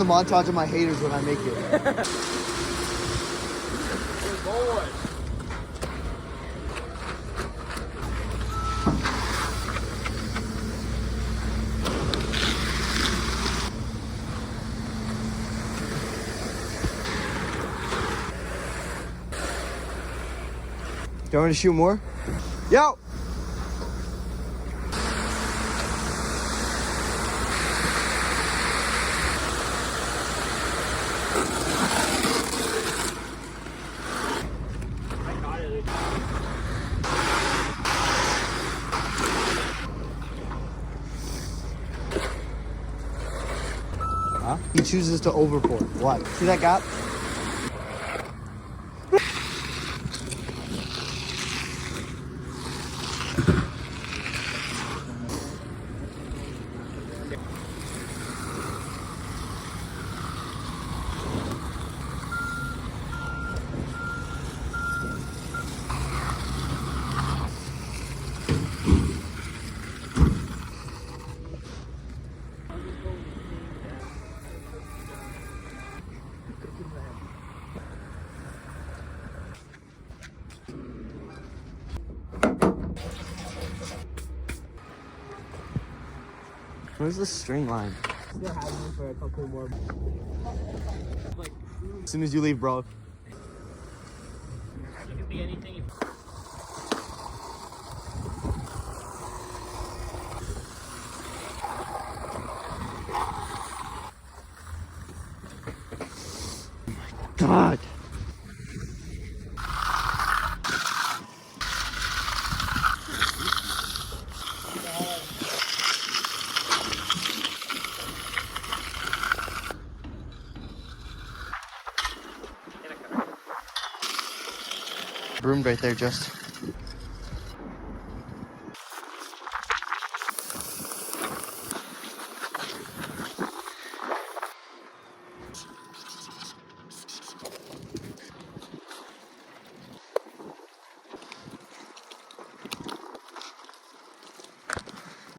The montage of my haters when I make it. Good boy. Do you want me to shoot more? Yo! Huh? He chooses to overboard. What? See that gap? Where's the string line? Still have me for a couple more. As soon as you leave, bro. It could be anything. God. Broomed right there, just.